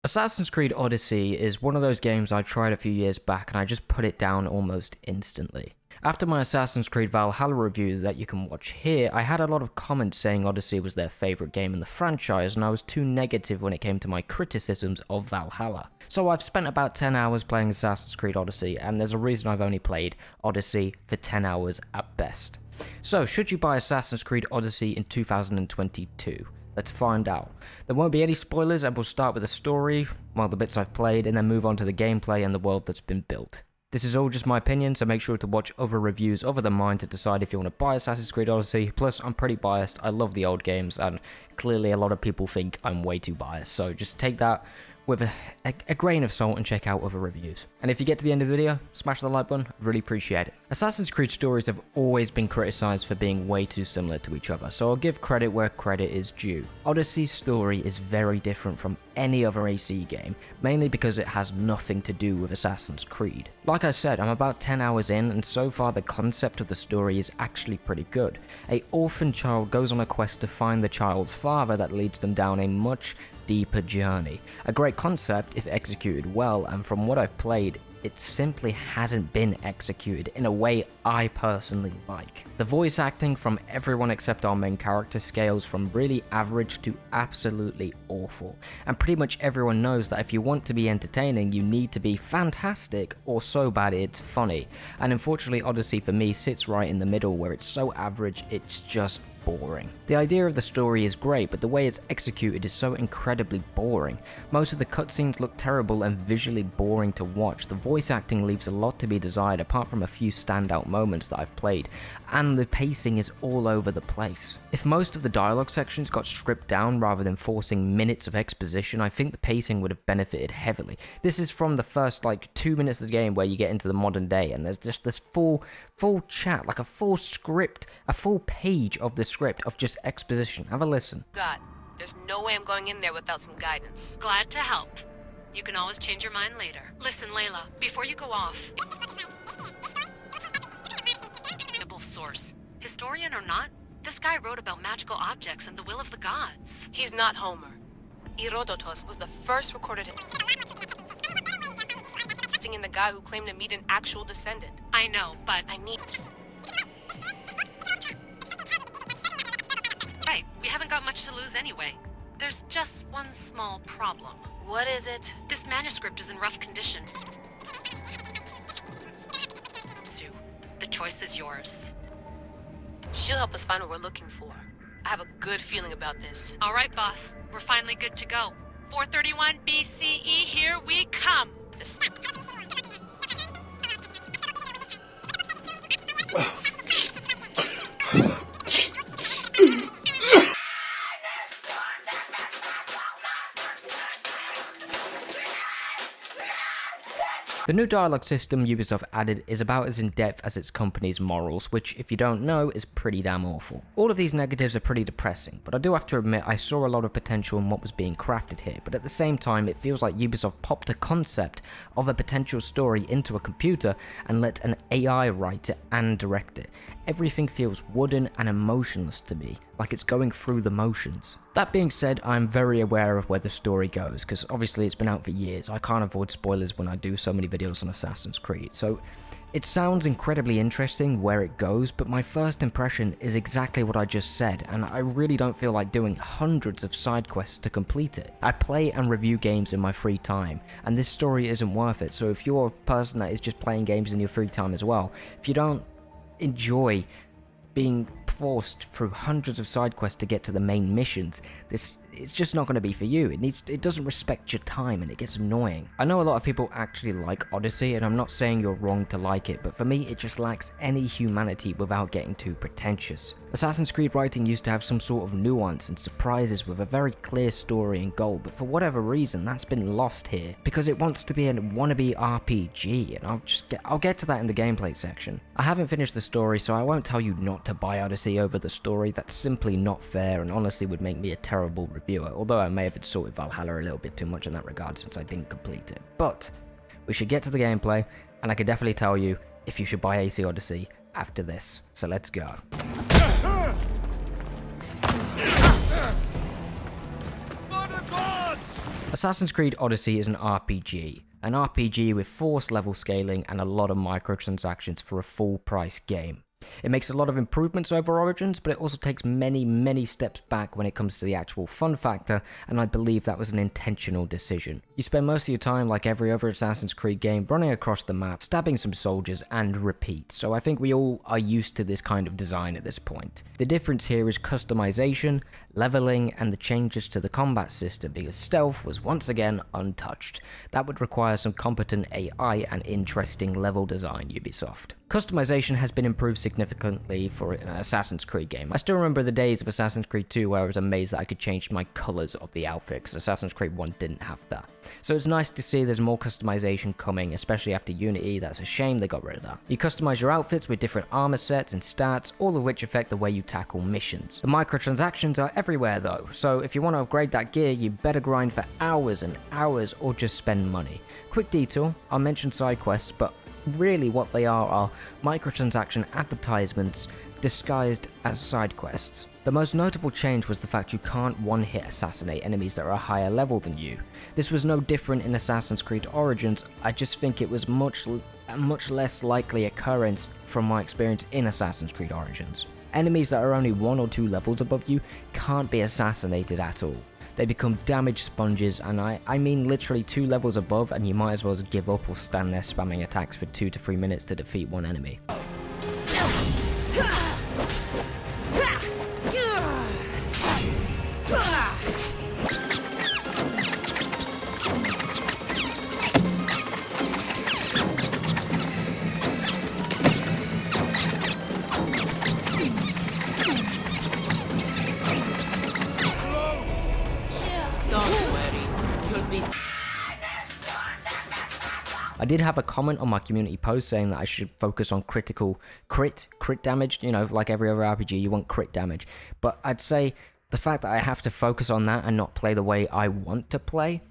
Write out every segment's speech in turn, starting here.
Assassin's Creed Odyssey is one of those games I tried a few years back and I just put it down almost instantly. After my Assassin's Creed Valhalla review that you can watch here, I had a lot of comments saying Odyssey was their favourite game in the franchise and I was too negative when it came to my criticisms of Valhalla. So I've spent about 10 hours playing Assassin's Creed Odyssey, and there's a reason I've only played Odyssey for 10 hours at best. So should you buy Assassin's Creed Odyssey in 2022? Let's find out. There won't be any spoilers and we'll start with the story, well, the bits I've played, and then move on to the gameplay and the world that's been built. This is all just my opinion, so make sure to watch other reviews other than mine to decide if you want to buy Assassin's Creed Odyssey. Plus, I'm pretty biased, I love the old games, and clearly a lot of people think I'm way too biased, so just take that with a grain of salt and check out other reviews. And if you get to the end of the video, smash the like button, I'd really appreciate it. Assassin's Creed stories have always been criticised for being way too similar to each other, so I'll give credit where credit is due. Odyssey's story is very different from any other AC game, mainly because it has nothing to do with Assassin's Creed. Like I said, I'm about 10 hours in, and so far the concept of the story is actually pretty good. An orphan child goes on a quest to find the child's father that leads them down a much deeper journey. A great concept if executed well, and from what I've played, it simply hasn't been executed in a way I personally like. The voice acting from everyone except our main character scales from really average to absolutely awful, and pretty much everyone knows that if you want to be entertaining, you need to be fantastic or so bad it's funny, and unfortunately Odyssey for me sits right in the middle where it's so average it's just boring. The idea of the story is great, but the way it's executed is so incredibly boring. Most of the cutscenes look terrible and visually boring to watch. The voice acting leaves a lot to be desired apart from a few standout moments that I've played, and the pacing is all over the place. If most of the dialogue sections got stripped down rather than forcing minutes of exposition, I think the pacing would have benefited heavily. This is from the first 2 minutes of the game where you get into the modern day, and there's just this full chat, like a full script, a full page of the script of just exposition. Have a listen. God, there's no way I'm going in there without some guidance. Glad to help. You can always change your mind later. Listen, Layla, before you go off. Source. Historian or not, this guy wrote about magical objects and the will of the gods. He's not Homer. Herodotus was the first recorded in the guy who claimed to meet an actual descendant. I know, but I need... Right, we haven't got much to lose anyway. There's just one small problem. What is it? This manuscript is in rough condition. Sue, the choice is yours. She'll help us find what we're looking for. I have a good feeling about this. All right, boss. We're finally good to go. 431 BCE, here we come. The new dialogue system Ubisoft added is about as in-depth as its company's morals, which, if you don't know, is pretty damn awful. All of these negatives are pretty depressing, but I do have to admit I saw a lot of potential in what was being crafted here, but at the same time it feels like Ubisoft popped a concept of a potential story into a computer and let an AI write it and direct it. Everything feels wooden and emotionless to me, like it's going through the motions. That being said, I'm very aware of where the story goes, because obviously it's been out for years. I can't avoid spoilers when I do so many videos on Assassin's Creed, so it sounds incredibly interesting where it goes, but my first impression is exactly what I just said, and I really don't feel like doing hundreds of side quests to complete it. I play and review games in my free time, and this story isn't worth it, so if you're a person that is just playing games in your free time as well, if you don't enjoy being forced through hundreds of side quests to get to the main missions, it's just not going to be for you. It doesn't respect your time and it gets annoying. I know a lot of people actually like Odyssey, and I'm not saying you're wrong to like it, but for me it just lacks any humanity without getting too pretentious. Assassin's Creed writing used to have some sort of nuance and surprises with a very clear story and goal, but for whatever reason that's been lost here because it wants to be a wannabe RPG, and I'll get to that in the gameplay section. I haven't finished the story, so I won't tell you not to buy Odyssey over the story. That's simply not fair and honestly would make me a terrible reviewer, although I may have insulted Valhalla a little bit too much in that regard since I didn't complete it. But we should get to the gameplay, and I can definitely tell you if you should buy AC Odyssey after this. So let's go. Assassin's Creed Odyssey is an RPG with forced level scaling and a lot of microtransactions for a full price game. It makes a lot of improvements over Origins, but it also takes many steps back when it comes to the actual fun factor, and I believe that was an intentional decision. You spend most of your time, like every other Assassin's Creed game, running across the map, stabbing some soldiers, and repeat, so I think we all are used to this kind of design at this point. The difference here is customization, leveling, and the changes to the combat system, because stealth was once again untouched. That would require some competent AI and interesting level design, Ubisoft. Customization has been improved significantly for an Assassin's Creed game. I still remember the days of Assassin's Creed 2 where I was amazed that I could change my colours of the outfit, because Assassin's Creed 1 didn't have that. So it's nice to see there's more customization coming, especially after Unity. That's a shame they got rid of that. You customize your outfits with different armor sets and stats, all of which affect the way you tackle missions. The microtransactions are everywhere though, so if you want to upgrade that gear, you better grind for hours and hours or just spend money. Quick detour, I'll mention side quests, but really what they are microtransaction advertisements disguised as side quests. The most notable change was the fact you can't one-hit assassinate enemies that are a higher level than you. This was no different in Assassin's Creed Origins, I just think it was a much less likely occurrence from my experience in Assassin's Creed Origins. Enemies that are only 1 or 2 levels above you can't be assassinated at all. They become damage sponges, and I mean literally 2 levels above, and you might as well just give up or stand there spamming attacks for 2 to 3 minutes to defeat one enemy. I did have a comment on my community post saying that I should focus on crit damage, you know, like every other RPG, you want crit damage. But I'd say the fact that I have to focus on that and not play the way I want to play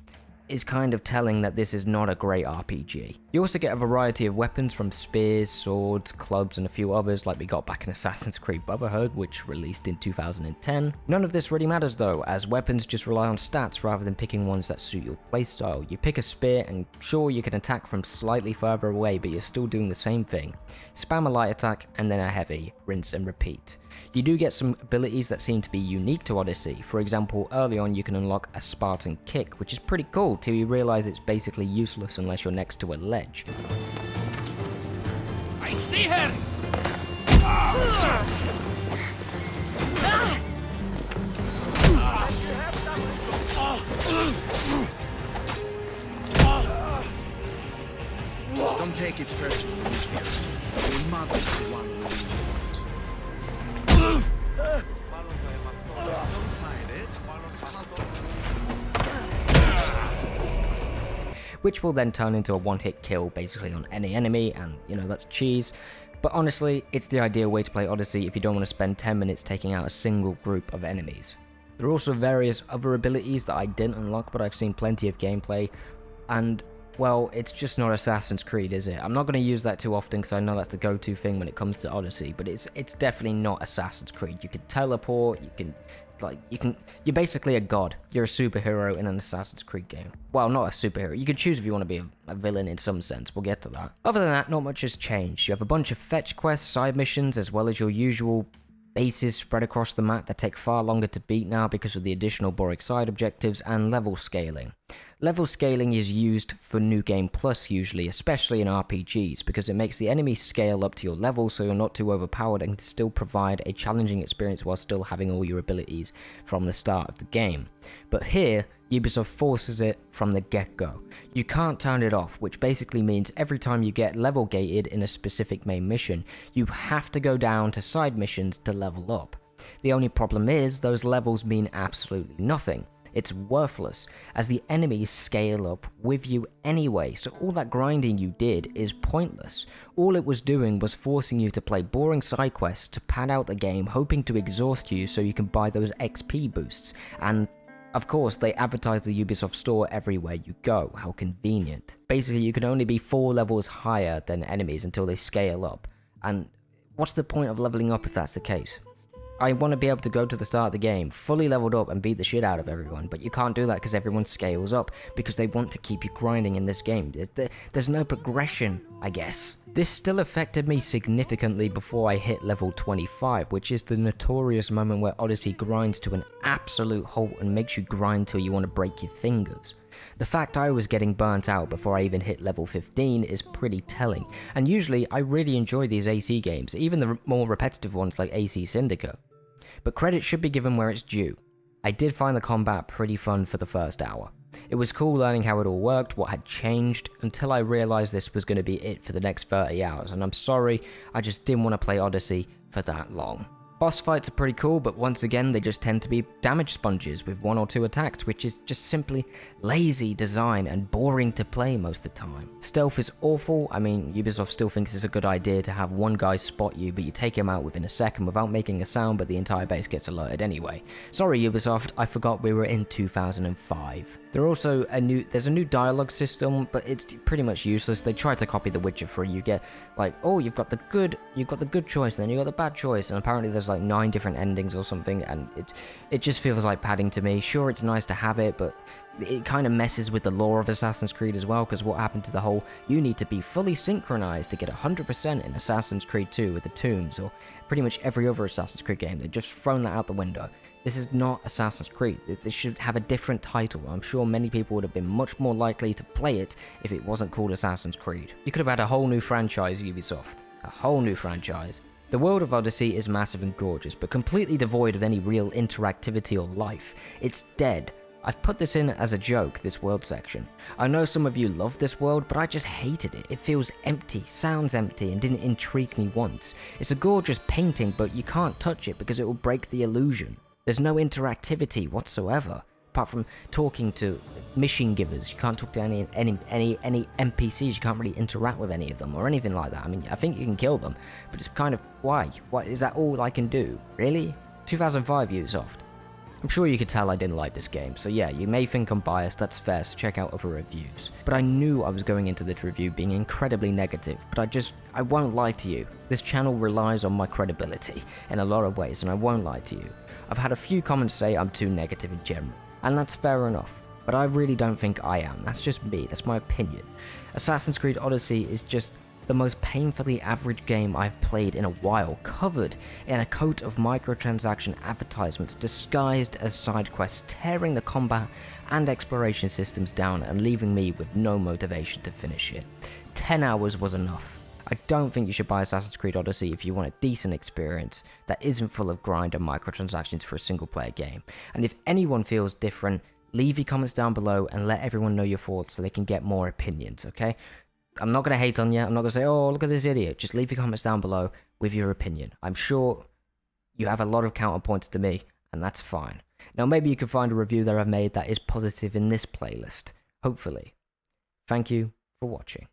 is kind of telling that this is not a great RPG. You also get a variety of weapons from spears, swords, clubs, and a few others like we got back in Assassin's Creed Brotherhood, which released in 2010. None of this really matters though, as weapons just rely on stats rather than picking ones that suit your playstyle. You pick a spear and sure, you can attack from slightly further away, but you're still doing the same thing. Spam a light attack and then a heavy, rinse and repeat. You do get some abilities that seem to be unique to Odyssey. For example, early on you can unlock a Spartan kick, which is pretty cool till you realise it's basically useless unless you're next to a ledge. I see her! Don't take it personally, Pierce. Your mother's the one we need. Which will then turn into a one-hit kill basically on any enemy, and you know, that's cheese. But honestly, it's the ideal way to play Odyssey if you don't want to spend 10 minutes taking out a single group of enemies. There are also various other abilities that I didn't unlock, but I've seen plenty of gameplay, and well, it's just not Assassin's Creed, is it? I'm not going to use that too often because I know that's the go-to thing when it comes to Odyssey, but it's definitely not Assassin's Creed. You can teleport, you're basically a god. You're a superhero in an Assassin's Creed game. Well, not a superhero. You can choose if you want to be a villain in some sense. We'll get to that. Other than that, not much has changed. You have a bunch of fetch quests, side missions, as well as your usual bases spread across the map that take far longer to beat now because of the additional boring side objectives and level scaling. Level scaling is used for New Game Plus usually, especially in RPGs, because it makes the enemies scale up to your level so you're not too overpowered and can still provide a challenging experience while still having all your abilities from the start of the game. But here, Ubisoft forces it from the get-go. You can't turn it off, which basically means every time you get level gated in a specific main mission, you have to go down to side missions to level up. The only problem is, those levels mean absolutely nothing. It's worthless, as the enemies scale up with you anyway, so all that grinding you did is pointless. All it was doing was forcing you to play boring side quests to pad out the game, hoping to exhaust you so you can buy those XP boosts, and of course they advertise the Ubisoft store everywhere you go. How convenient. Basically you can only be 4 levels higher than enemies until they scale up, and what's the point of leveling up if that's the case? I want to be able to go to the start of the game, fully leveled up and beat the shit out of everyone, but you can't do that because everyone scales up, because they want to keep you grinding in this game. There's no progression, I guess. This still affected me significantly before I hit level 25, which is the notorious moment where Odyssey grinds to an absolute halt and makes you grind till you want to break your fingers. The fact I was getting burnt out before I even hit level 15 is pretty telling, and usually I really enjoy these AC games, even the more repetitive ones like AC Syndicate. But credit should be given where it's due. I did find the combat pretty fun for the first hour. It was cool learning how it all worked, what had changed, until I realised this was going to be it for the next 30 hours, and I'm sorry, I just didn't want to play Odyssey for that long. Boss fights are pretty cool, but once again they just tend to be damage sponges with 1 or 2 attacks, which is just simply lazy design and boring to play most of the time. Stealth is awful. I mean, Ubisoft still thinks it's a good idea to have one guy spot you, but you take him out within a second without making a sound, but the entire base gets alerted anyway. Sorry Ubisoft, I forgot we were in 2005. There's a new dialogue system, but it's pretty much useless. They try to copy The Witcher 3. You get like, oh, you've got the good choice, then you got the bad choice, and apparently there's like 9 different endings or something, and it just feels like padding to me. Sure, it's nice to have it, but it kind of messes with the lore of Assassin's Creed as well, because what happened to the whole, you need to be fully synchronized to get 100% in Assassin's Creed 2 with the tombs, or pretty much every other Assassin's Creed game. They've just thrown that out the window. This is not Assassin's Creed. This should have a different title. I'm sure many people would have been much more likely to play it if it wasn't called Assassin's Creed. You could have had a whole new franchise, Ubisoft. A whole new franchise. The world of Odyssey is massive and gorgeous, but completely devoid of any real interactivity or life. It's dead. I've put this in as a joke, this world section. I know some of you love this world, but I just hated it. It feels empty, sounds empty, and didn't intrigue me once. It's a gorgeous painting, but you can't touch it because it will break the illusion. There's no interactivity whatsoever, apart from talking to mission givers. You can't talk to any NPCs, you can't really interact with any of them or anything like that. I mean, I think you can kill them, but it's kind of, why? What, is that all I can do? Really? 2005 Ubisoft. I'm sure you could tell I didn't like this game, so yeah, you may think I'm biased, that's fair, so check out other reviews. But I knew I was going into this review being incredibly negative, but I won't lie to you. This channel relies on my credibility in a lot of ways, and I won't lie to you. I've had a few comments say I'm too negative in general, and that's fair enough, but I really don't think I am. That's just me, that's my opinion. Assassin's Creed Odyssey is just the most painfully average game I've played in a while, covered in a coat of microtransaction advertisements disguised as side quests, tearing the combat and exploration systems down and leaving me with no motivation to finish it. 10 hours was enough. I don't think you should buy Assassin's Creed Odyssey if you want a decent experience that isn't full of grind and microtransactions for a single player game. And if anyone feels different, leave your comments down below and let everyone know your thoughts so they can get more opinions, okay? I'm not going to hate on you, I'm not going to say, oh, look at this idiot. Just leave your comments down below with your opinion. I'm sure you have a lot of counterpoints to me, and that's fine. Now maybe you can find a review that I've made that is positive in this playlist. Hopefully. Thank you for watching.